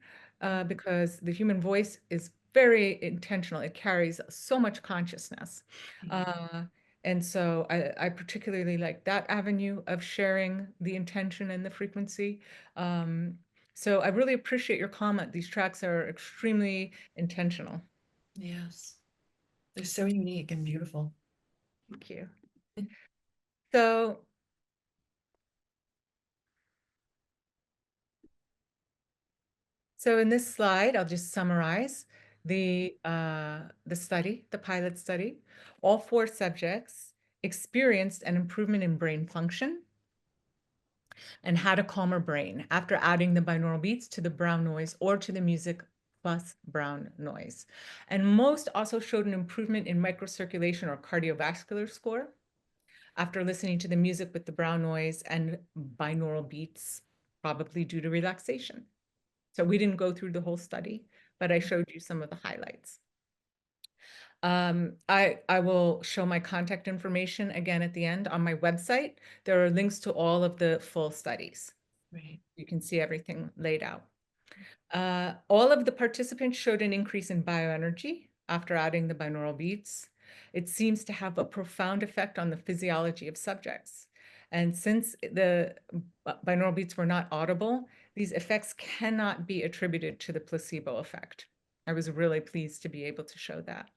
because the human voice is very intentional. It carries so much consciousness. Yeah. Uh, and so I particularly like that avenue of sharing the intention and the frequency. Um, so I really appreciate your comment. These tracks are extremely intentional. Yes. They're so unique and beautiful. Thank you. So So in this slide, I'll just summarize the study, the pilot study. All 4 subjects experienced an improvement in brain function and had a calmer brain after adding the binaural beats to the brown noise or to the music plus brown noise. And most also showed an improvement in microcirculation or cardiovascular score after listening to the music with the brown noise and binaural beats, probably due to relaxation. So we didn't go through the whole study, but I showed you some of the highlights. I will show my contact information again at the end on my website. There are links to all of the full studies. Right. You can see everything laid out. All of the participants showed an increase in bioenergy after adding the binaural beats. It seems to have a profound effect on the physiology of subjects. And since the binaural beats were not audible, these effects cannot be attributed to the placebo effect. I was really pleased to be able to show that.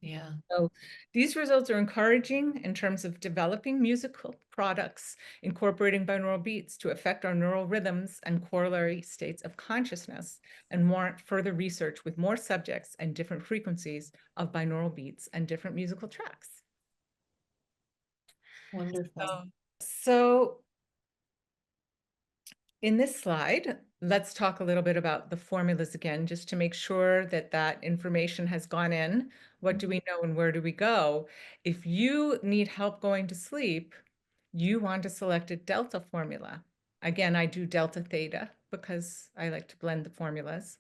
Yeah. So these results are encouraging in terms of developing musical products, incorporating binaural beats to affect our neural rhythms and corollary states of consciousness, and warrant further research with more subjects and different frequencies of binaural beats and different musical tracks. Wonderful. So in this slide, let's talk a little bit about the formulas again, just to make sure that that information has gone in. What do we know and where do we go? If you need help going to sleep, you want to select a delta formula. Again, I do delta theta because I like to blend the formulas.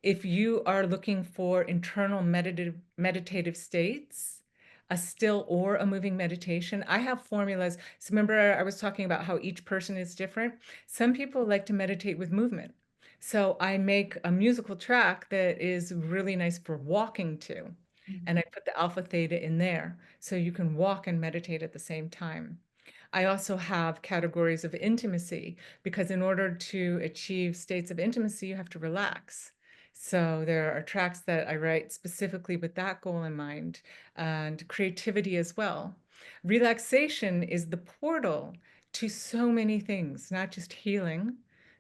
If you are looking for internal meditative states, a still or a moving meditation, I have formulas. So remember, I was talking about how each person is different. Some people like to meditate with movement. So I make a musical track that is really nice for walking to. And I put the alpha theta in there so you can walk and meditate at the same time. I also have categories of intimacy because in order to achieve states of intimacy, you have to relax. So there are tracks that I write specifically with that goal in mind, and creativity as well. Relaxation is the portal to so many things, not just healing,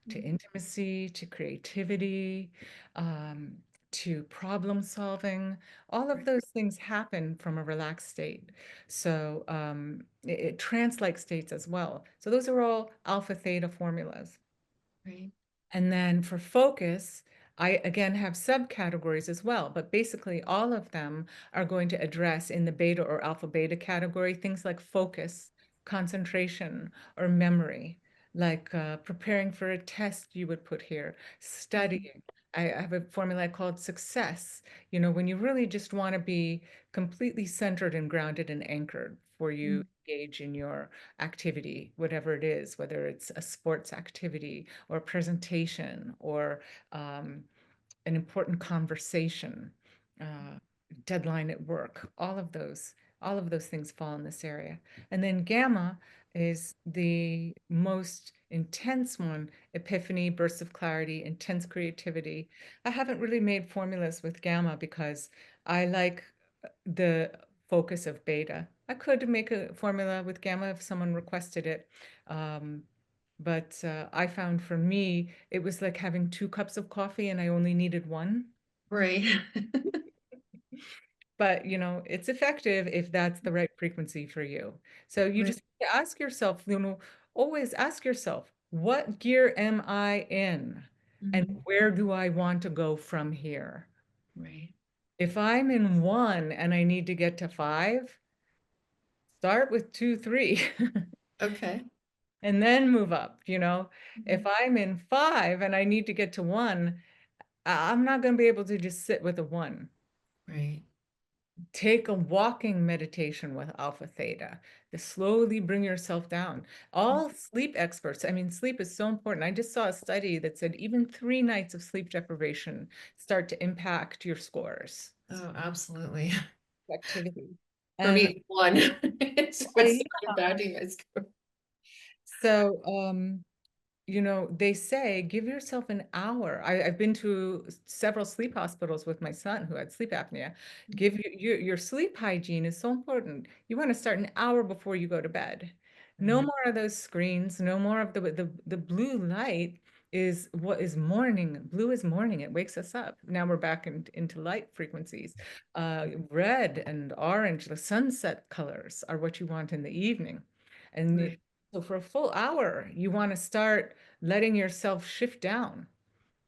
to intimacy, to creativity, um, to problem solving. All of Right. those things happen from a relaxed state. So it trance-like states as well. So those are all alpha theta formulas. Right. And then for focus, I again have subcategories as well, but basically all of them are going to address in the beta or alpha beta category things like focus, concentration, or memory, like preparing for a test you would put here, studying. I have a formula called success, you know, when you really just want to be completely centered and grounded and anchored before you engage in your activity, whatever it is, whether it's a sports activity or a presentation or um, an important conversation, uh, deadline at work, all of those things fall in this area. And then gamma is the most intense one, epiphany, bursts of clarity, intense creativity. I haven't really made formulas with gamma because I like the focus of beta. I could make a formula with gamma if someone requested it. Um, but I found for me, it was like having 2 cups of coffee and I only needed one. Right. But, you know, it's effective if that's the right frequency for you. So you Right. just ask yourself, you know, always ask yourself, what gear am I in? And Mhm. where do I want to go from here? Right. If I'm in 1 and I need to get to 5, start with 2, 3. Okay. And then move up, you know. If Mhm. I'm in 5 and I need to get to 1, I'm not going to be able to just sit with a 1. Right. Take a walking meditation with alpha theta to slowly bring yourself down. All sleep experts, I mean, sleep is so important. I just saw a study that said even 3 nights of sleep deprivation start to impact your scores, Oh, absolutely. activity. For And me, one. So it's I, impacting my score. so, you know, they say give yourself an hour. I've been to several sleep hospitals with my son who had sleep apnea. Give your sleep hygiene is so important. You want to start an hour before you go to bed. No Right. more of those screens, no more of the blue light is what is morning. Blue is morning. It wakes us up. Now we're back into light frequencies. Red and orange, the sunset colors are what you want in the evening. And Right. so for a full hour, you want to start letting yourself shift down,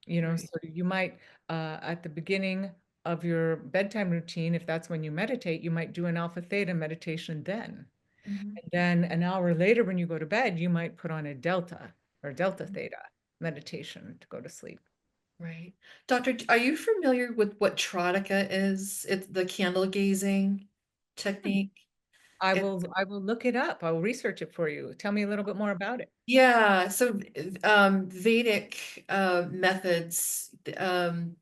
you know, Right. so you might at the beginning of your bedtime routine, if that's when you meditate, you might do an alpha theta meditation then. Mhm. And then an hour later, when you go to bed, you might put on a delta or delta theta meditation to go to sleep. Right. Doctor, are you familiar with what Tradica is? It's the candle gazing technique. It, I will look it up. I will research it for you. Tell me a little bit more about it. yeah, so Vedic methods,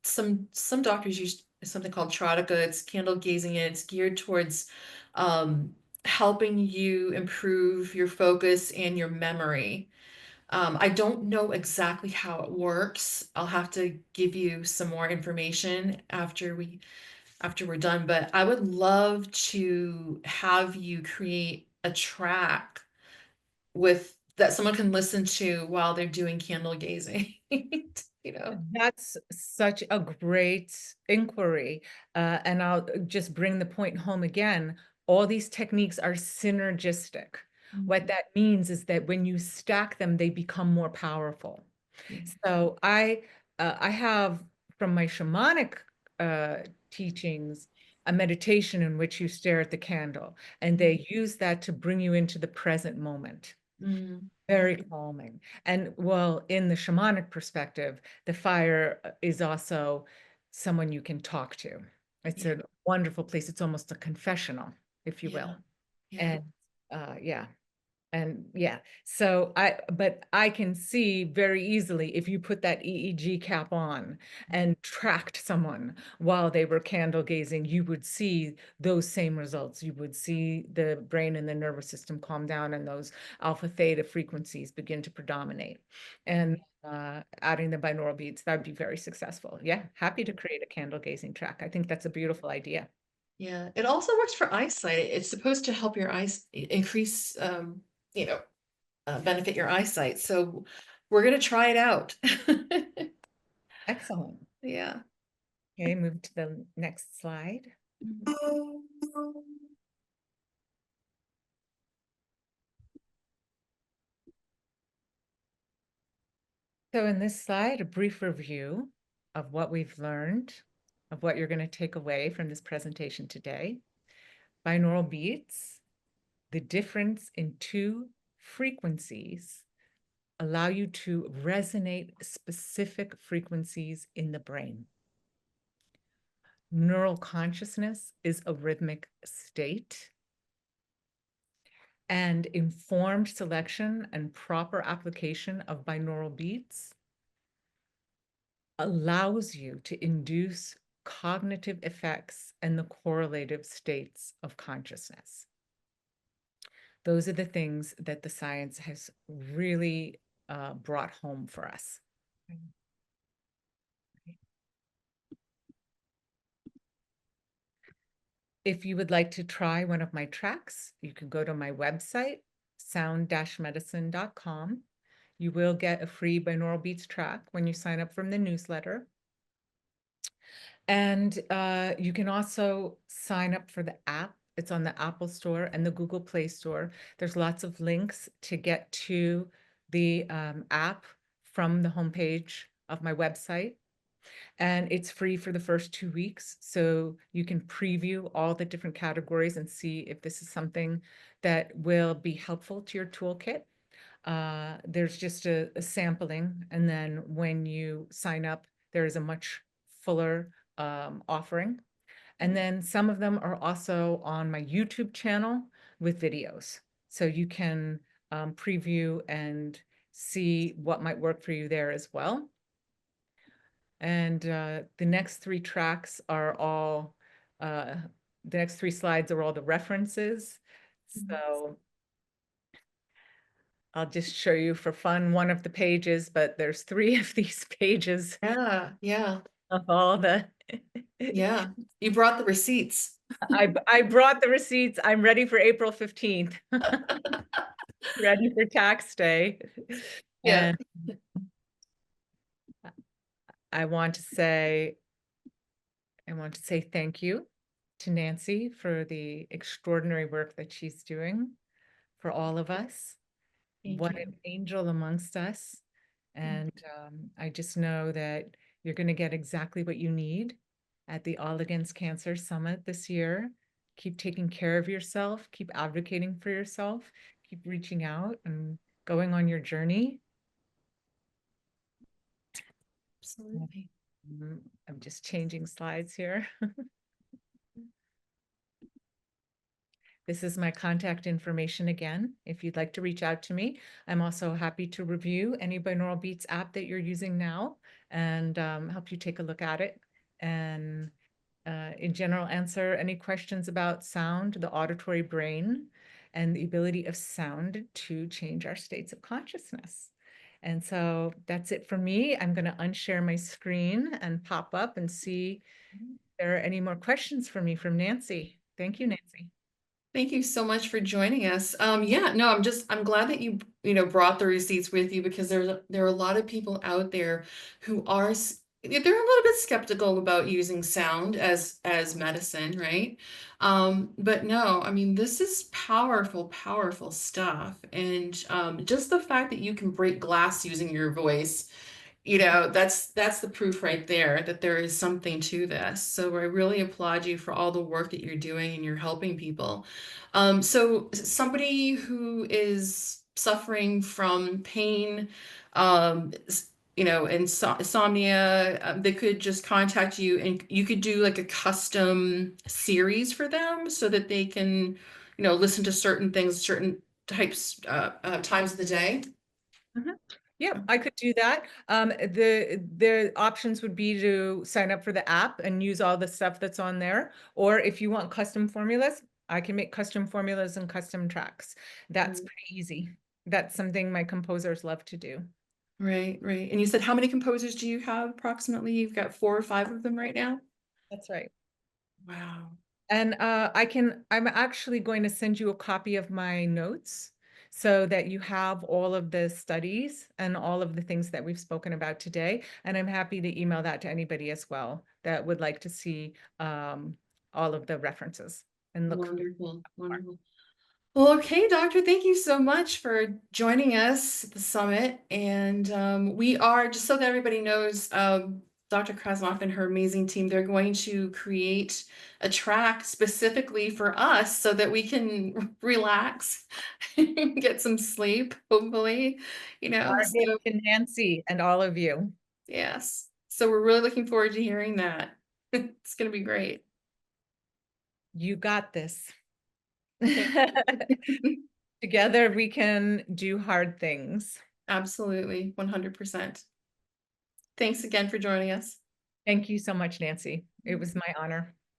some doctors use something called Tradica. It's candle gazing and it's geared towards um, helping you improve your focus and your memory. I don't know exactly how it works. I'll have to give you some more information after we're done, but I would love to have you create a track with that someone can listen to while they're doing candle gazing. You know? That's such a great inquiry. And I'll just bring the point home again. All these techniques are synergistic. What Mhm. that means is that when you stack them, they become more powerful. Yeah. So I have from my shamanic uh, teachings a meditation in which you stare at the candle, and they use that to bring you into the present moment. Mm, Very calming. And well, in the shamanic perspective, the fire is also someone you can talk to. It's yeah, a wonderful place. It's almost a confessional, if you yeah, will. yeah. And yeah, and yeah, so but I can see very easily if you put that EEG cap on and tracked someone while they were candle gazing, you would see those same results. You would see the brain and the nervous system calm down and those alpha theta frequencies begin to predominate. And adding the binaural beats, that'd be very successful. Yeah, happy to create a candle gazing track. I think that's a beautiful idea. Yeah. It also works for eyesight. It's supposed to help your eyes increase, you know, benefit your eyesight. So we're gonna try it out. Excellent. Yeah. Okay, move to the next slide. Mhm. So in this slide, a brief review of what we've learned, of what you're going to take away from this presentation today. Binaural beats, the difference in two frequencies allow you to resonate specific frequencies in the brain. Neural consciousness is a rhythmic state, and informed selection and proper application of binaural beats allows you to induce cognitive effects and the correlative states of consciousness. Those are the things that the science has really brought home for us. If you would like to try one of my tracks, you can go to my website, sound-medicine.com. You will get a free binaural beats track when you sign up from the newsletter. And you can also sign up for the app. It's on the Apple Store and the Google Play Store. There's lots of links to get to the app from the homepage of my website. And it's free for the first 2 weeks. So you can preview all the different categories and see if this is something that will be helpful to your toolkit. There's just a sampling. And then when you sign up, there is a much fuller offering. And then some of them are also on my YouTube channel with videos. So you can preview and see what might work for you there as well. And the next three tracks are all, the next three slides are all the references. Mhm. So I'll just show you for fun one of the pages, but there's three of these pages Yeah, yeah, of all the. yeah. You brought the receipts. I brought the receipts. I'm ready for April 15th, ready for tax day. Yeah. And I want to say, I want to say thank you to Nancy for the extraordinary work that she's doing for all of us. Thank What an you. angel amongst us. Thank And I just know that You're going to get exactly what you need at the All Against Cancer Summit this year. Keep taking care of yourself, keep advocating for yourself, keep reaching out and going on your journey. Absolutely. I'm just changing slides here. This is my contact information again. If you'd like to reach out to me, I'm also happy to review any Binaural Beats app that you're using now and help you take a look at it. And in general, answer any questions about sound, the auditory brain, and the ability of sound to change our states of consciousness. And so that's it for me. I'm going to unshare my screen and pop up and see if there are any more questions for me from Nancy. Thank you, Nancy. Thank you so much for joining us. Yeah, no, I'm glad that you brought the receipts with you because there are a lot of people out there who they're a little bit skeptical about using sound as medicine, right? But no, I mean, this is powerful, powerful stuff. And just the fact that you can break glass using your voice, that's the proof right there that there is something to this. So I really applaud you for all the work that you're doing and you're helping people. So somebody who is suffering from pain, insomnia, they could just contact you and you could do like a custom series for them so that they can, listen to certain things, certain types, times of the day. Mhm. Yep, I could do that. The options would be to sign up for the app and use all the stuff that's on there. Or if you want custom formulas, I can make custom formulas and custom tracks. That's Mm. pretty easy. That's something my composers love to do. Right, right. And you said how many composers do you have approximately? You've got 4 or 5 of them right now? That's right. Wow. And I'm actually going to send you a copy of my notes so that you have all of the studies and all of the things that we've spoken about today. And I'm happy to email that to anybody as well that would like to see all of the references and look Wonderful, more. wonderful. Well, okay, doctor, thank you so much for joining us at the summit. And we are, just so that everybody knows, Dr. Krasnoff and her amazing team, they're going to create a track specifically for us so that we can relax and get some sleep, hopefully, Our gift So, to Nancy and all of you. yes. So we're really looking forward to hearing that. It's going to be great. You got this. Thank Together we can do hard things. Absolutely, 100%. Thanks again for joining us. Thank you so much, Nancy. It was my honor.